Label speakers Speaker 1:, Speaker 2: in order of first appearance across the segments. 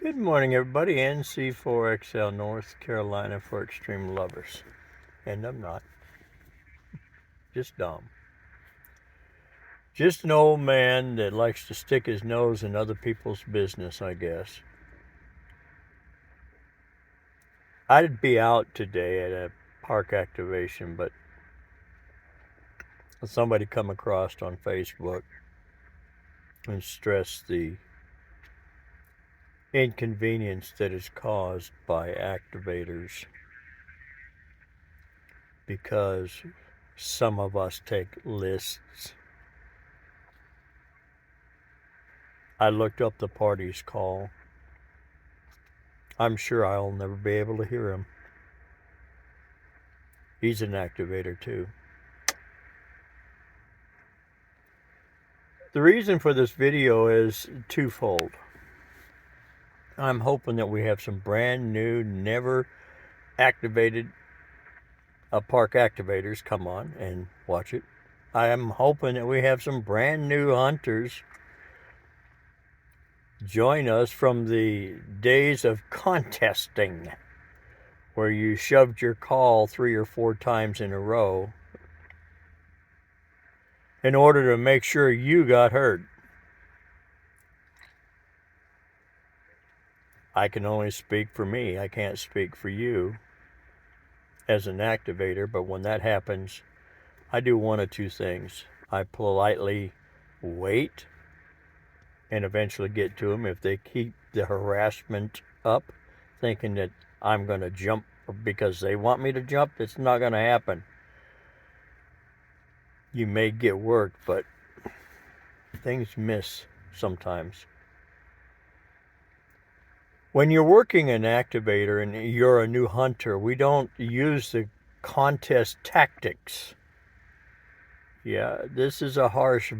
Speaker 1: Good morning, everybody. NC4XL, North Carolina for extreme lovers. And I'm not. Just dumb. Just an old man that likes to stick his nose in other people's business, I guess. I'd be out today at a park activation, but somebody come across on Facebook and stressed the inconvenience that is caused by activators because some of us take lists. I looked up the party's call. I'm sure I'll never be able to hear him. He's an activator too. The reason for this video is twofold. I'm hoping that we have some brand new, never activated park activators come on and watch it. I am hoping that we have some brand new hunters join us from the days of contesting, where you shoved your call 3 or 4 times in a row in order to make sure you got heard. I can only speak for me. I can't speak for you as an activator, but when that happens, I do one of two things. I politely wait and eventually get to them if they keep the harassment up, thinking that I'm going to jump because they want me to jump. It's not going to happen. You may get worked, but things miss sometimes. When you're working an activator and you're a new hunter, we don't use the contest tactics. Yeah, this is a harsh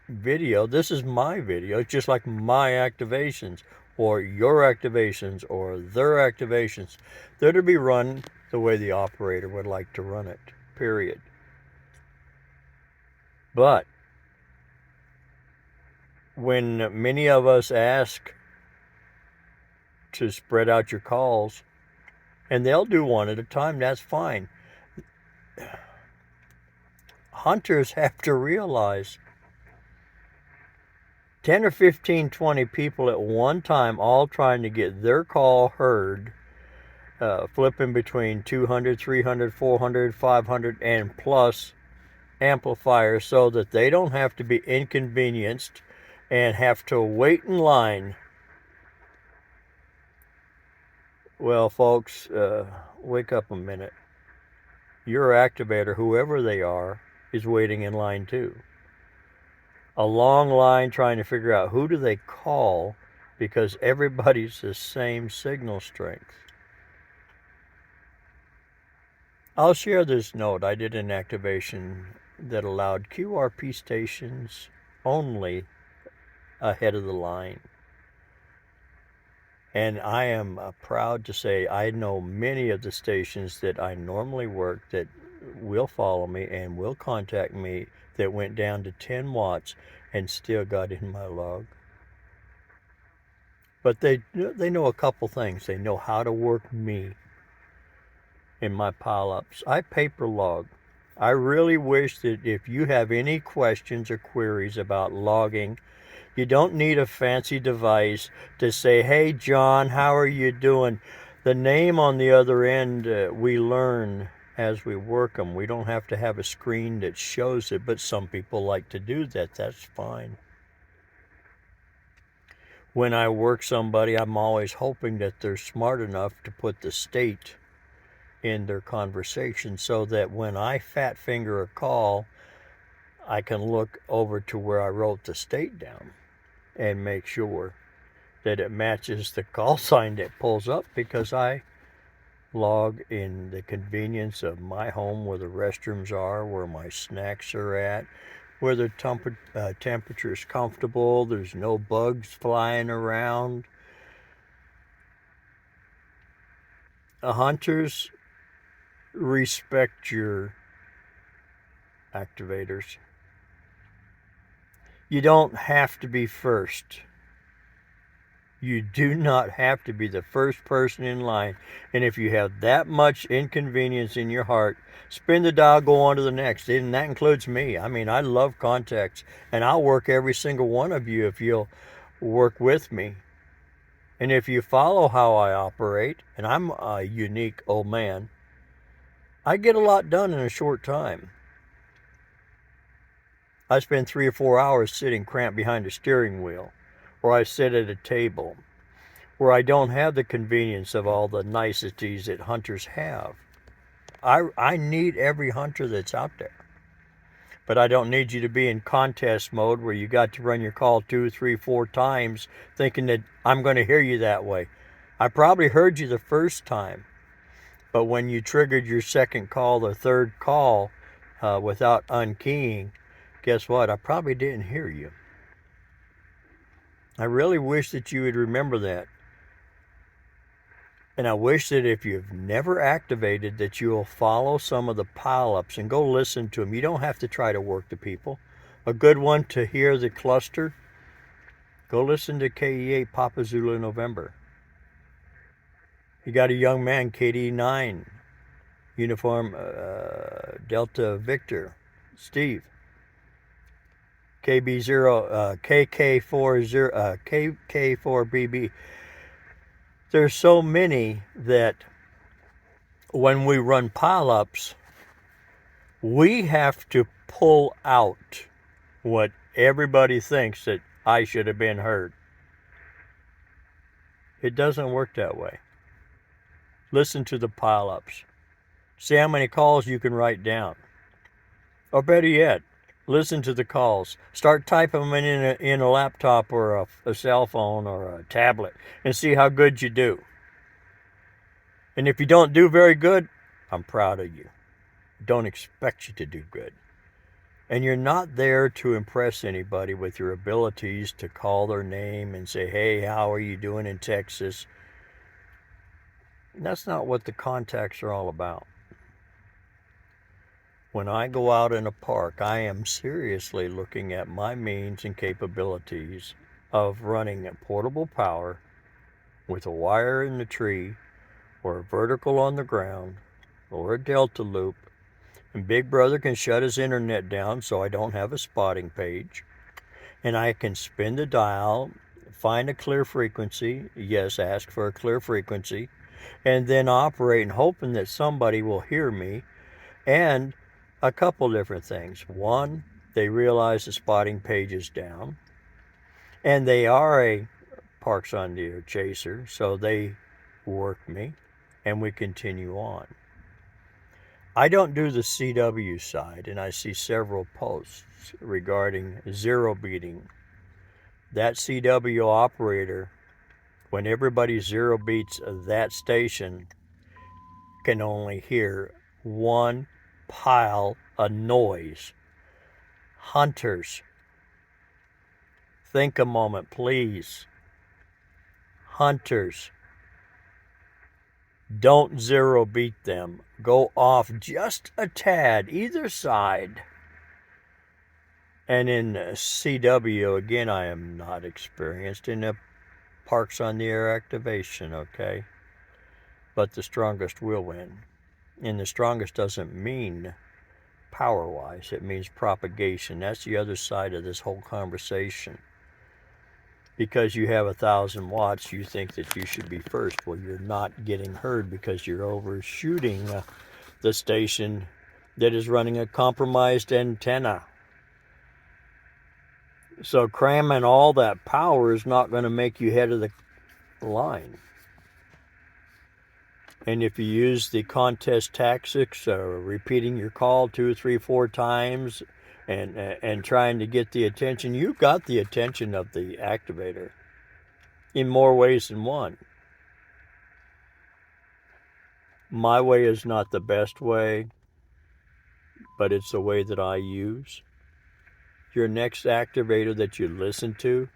Speaker 1: video. This is my video. It's just like my activations or your activations or their activations. They're to be run the way the operator would like to run it, period. But when many of us ask to spread out your calls, and they'll do one at a time, that's fine. Hunters have to realize 10 or 15, 20 people at one time all trying to get their call heard, flipping between 200, 300, 400, 500 and plus amplifiers so that they don't have to be inconvenienced and have to wait in line. Well, folks, wake up a minute. Your activator, whoever they are, is waiting in line too. A long line trying to figure out who do they call because everybody's the same signal strength. I'll share this note. I did an activation that allowed QRP stations only ahead of the line. And I am proud to say I know many of the stations that I normally work that will follow me and will contact me that went down to 10 watts and still got in my log. But they know a couple things. They know how to work me in my pile-ups. I paper log. I really wish that if you have any questions or queries about logging, you don't need a fancy device to say, hey, John, how are you doing? The name on the other end, we learn as we work them. We don't have to have a screen that shows it, but some people like to do that. That's fine. When I work somebody, I'm always hoping that they're smart enough to put the state in their conversation so that when I fat finger a call, I can look over to where I wrote the state down and make sure that it matches the call sign that pulls up, because I log in the convenience of my home, where the restrooms are, where my snacks are at, where the temperature is comfortable, there's no bugs flying around. Hunters, respect your activators. You don't have to be first. You do not have to be the first person in line. And if you have that much inconvenience in your heart, spin the dial, go on to the next. And that includes me. I mean, I love contacts, and I'll work every single one of you if you'll work with me. And if you follow how I operate, and I'm a unique old man, I get a lot done in a short time. I spend 3 or 4 hours sitting cramped behind a steering wheel, or I sit at a table, where I don't have the convenience of all the niceties that hunters have. I need every hunter that's out there. But I don't need you to be in contest mode where you got to run your call 2, 3, 4 times thinking that I'm going to hear you that way. I probably heard you the first time, but when you triggered your second call or third call without unkeying, guess what? I probably didn't hear you. I really wish that you would remember that. And I wish that if you've never activated, that you'll follow some of the pile-ups and go listen to them. You don't have to try to work the people. A good one to hear the cluster, go listen to KE8 Papa Zulu November. You got a young man, KD9, uniform Delta Victor, Steve. KB0, KK4BB. There's so many that when we run pile-ups, we have to pull out what everybody thinks that I should have been heard. It doesn't work that way. Listen to the pile-ups. See how many calls you can write down. Or better yet, listen to the calls. Start typing them in a laptop or a cell phone or a tablet and see how good you do. And if you don't do very good, I'm proud of you. Don't expect you to do good. And you're not there to impress anybody with your abilities to call their name and say, hey, how are you doing in Texas? And that's not what the contacts are all about. When I go out in a park, I am seriously looking at my means and capabilities of running a portable power with a wire in the tree or a vertical on the ground or a delta loop. And Big Brother can shut his internet down so I don't have a spotting page. And I can spin the dial, find a clear frequency, yes, ask for a clear frequency, and then operate and hoping that somebody will hear me. And a couple different things. One, they realize the spotting page is down, and they are a Parks on the Air chaser, so they work me, and we continue on. I don't do the CW side, and I see several posts regarding zero beating. That CW operator, when everybody zero beats that station, can only hear one pile of noise. Hunters, think a moment, please. Hunters, don't zero beat them. Go off just a tad, either side. And in CW, again, I am not experienced in the Parks on the Air activation, okay? But the strongest will win. And the strongest doesn't mean power-wise. It means propagation. That's the other side of this whole conversation. Because you have 1,000 watts, you think that you should be first. Well, you're not getting heard because you're overshooting the station that is running a compromised antenna. So cramming all that power is not going to make you head of the line. And if you use the contest tactics, repeating your call 2, 3, 4 times and trying to get the attention, you got the attention of the activator in more ways than one. My way is not the best way, but it's the way that I use. Your next activator that you listen to,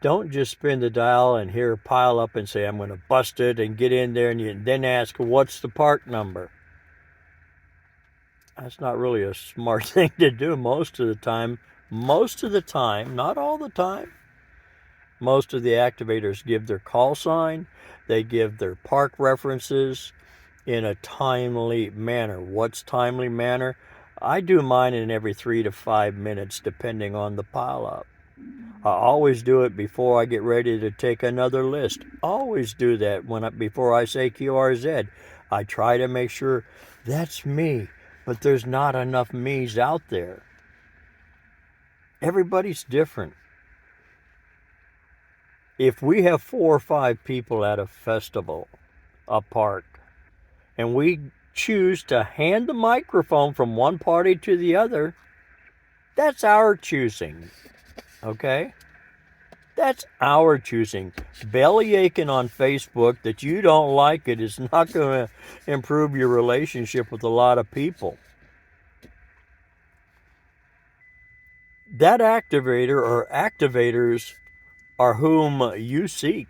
Speaker 1: don't just spin the dial and hear a pile up and say, I'm going to bust it and get in there and you then ask, what's the part number? That's not really a smart thing to do most of the time. Most of the time, not all the time, Most of the activators give their call sign, they give their park references in a timely manner. What's timely manner? I do mine in every 3 to 5 minutes depending on the pileup. I always do it before I get ready to take another list. Always do that before I say QRZ. I try to make sure that's me, but there's not enough me's out there. Everybody's different. If we have 4 or 5 people at a festival, a park, and we choose to hand the microphone from one party to the other, that's our choosing, okay? That's our choosing. Belly aching on Facebook that you don't like it is not going to improve your relationship with a lot of people. That activator or activators are whom you seek.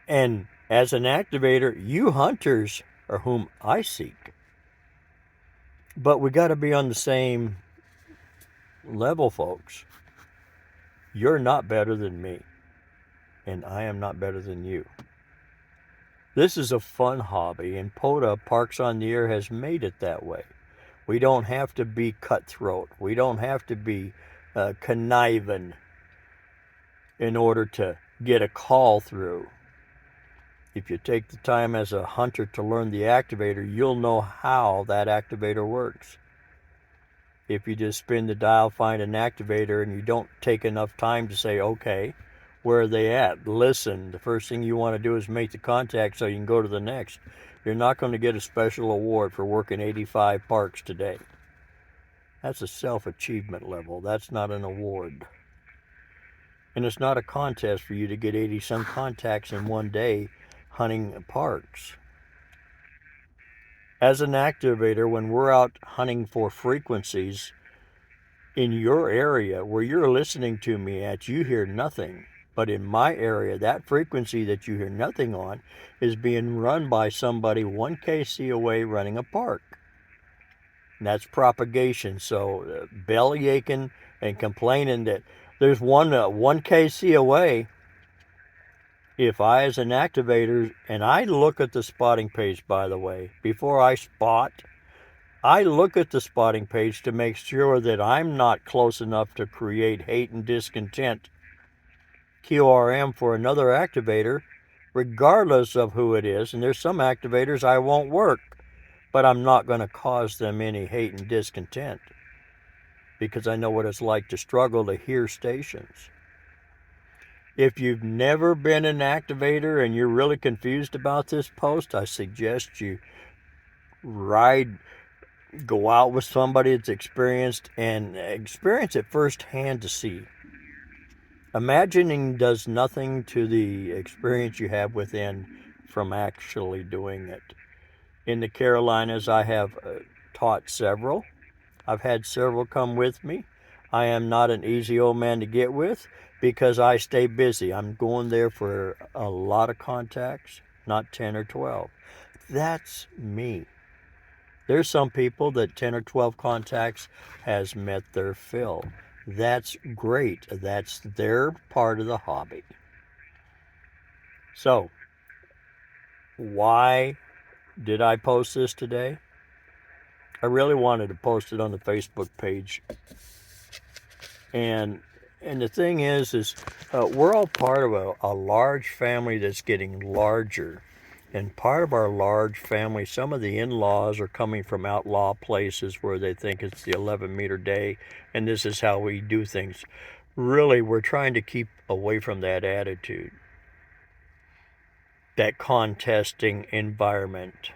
Speaker 1: And as an activator, you hunters are whom I seek. But we got to be on the same level, folks. You're not better than me, and I am not better than you. This is a fun hobby, and POTA, Parks on the Air, has made it that way. We don't have to be cutthroat. We don't have to be conniving in order to get a call through. If you take the time as a hunter to learn the activator, you'll know how that activator works. If you just spin the dial, find an activator, and you don't take enough time to say, okay, where are they at? Listen, the first thing you want to do is make the contact so you can go to the next. You're not going to get a special award for working 85 parks today. That's a self-achievement level. That's not an award. And it's not a contest for you to get 80-some contacts in one day hunting parks. As an activator, when we're out hunting for frequencies in your area where you're listening to me at, you hear nothing. But in my area, that frequency that you hear nothing on is being run by somebody 1 kc away running a park. And that's propagation. So belly aching and complaining that there's one 1 kc away. If I, as an activator, and I look at the spotting page, by the way, before I spot, I look at the spotting page to make sure that I'm not close enough to create hate and discontent, QRM, for another activator, regardless of who it is. And there's some activators I won't work, but I'm not going to cause them any hate and discontent because I know what it's like to struggle to hear stations. If you've never been an activator and you're really confused about this post, I suggest you go out with somebody that's experienced and experience it firsthand to see. Imagining does nothing to the experience you have within from actually doing it. In the Carolinas, I have taught several. I've had several come with me. I am not an easy old man to get with because I stay busy. I'm going there for a lot of contacts, not 10 or 12. That's me. There's some people that 10 or 12 contacts has met their fill. That's great. That's their part of the hobby. So, why did I post this today? I really wanted to post it on the Facebook page. And the thing is we're all part of a large family that's getting larger. And part of our large family, some of the in-laws are coming from outlaw places where they think it's the 11-meter day, and this is how we do things. Really, we're trying to keep away from that attitude, that contesting environment.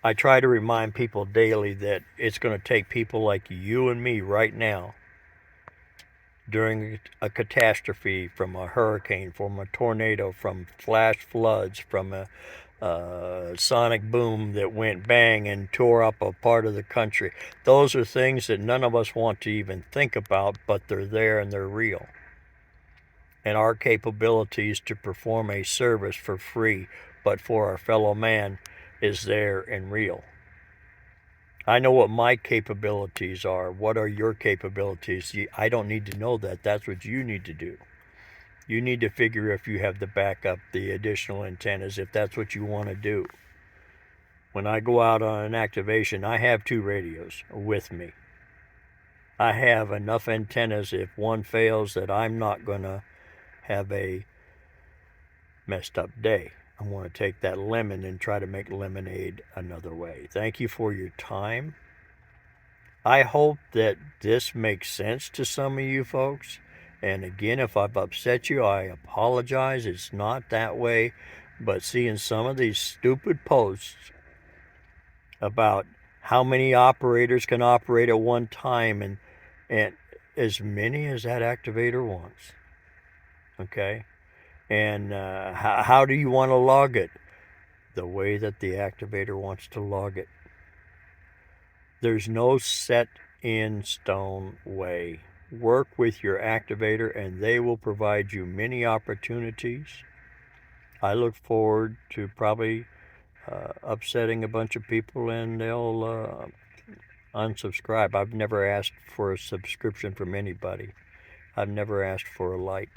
Speaker 1: I try to remind people daily that it's going to take people like you and me right now during a catastrophe, from a hurricane, from a tornado, from flash floods, from a sonic boom that went bang and tore up a part of the country. Those are things that none of us want to even think about, but they're there and they're real. And our capabilities to perform a service for free, but for our fellow man, is there and real. I know what my capabilities are. What are your capabilities? I don't need to know that. That's what you need to do. You need to figure if you have the backup, the additional antennas, if that's what you want to do. When I go out on an activation, I have 2 radios with me. I have enough antennas if one fails that I'm not going to have a messed up day. I want to take that lemon and try to make lemonade another way. Thank you for your time. I hope that this makes sense to some of you folks. And again, if I've upset you, I apologize. It's not that way. But seeing some of these stupid posts about how many operators can operate at one time and as many as that activator wants. Okay? And how do you want to log it? The way that the activator wants to log it. There's no set in stone way. Work with your activator and they will provide you many opportunities. I look forward to probably upsetting a bunch of people and they'll unsubscribe. I've never asked for a subscription from anybody. I've never asked for a like.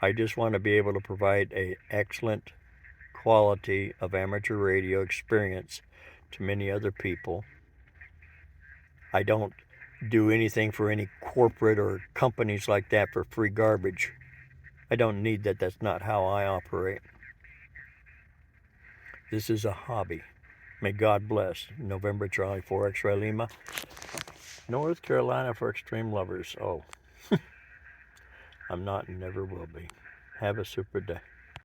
Speaker 1: I just want to be able to provide an excellent quality of amateur radio experience to many other people. I don't do anything for any corporate or companies like that for free garbage. I don't need that. That's not how I operate. This is a hobby. May God bless. November Charlie 4XL Lima, North Carolina for extreme lovers. Oh, I'm not and never will be. Have a super day.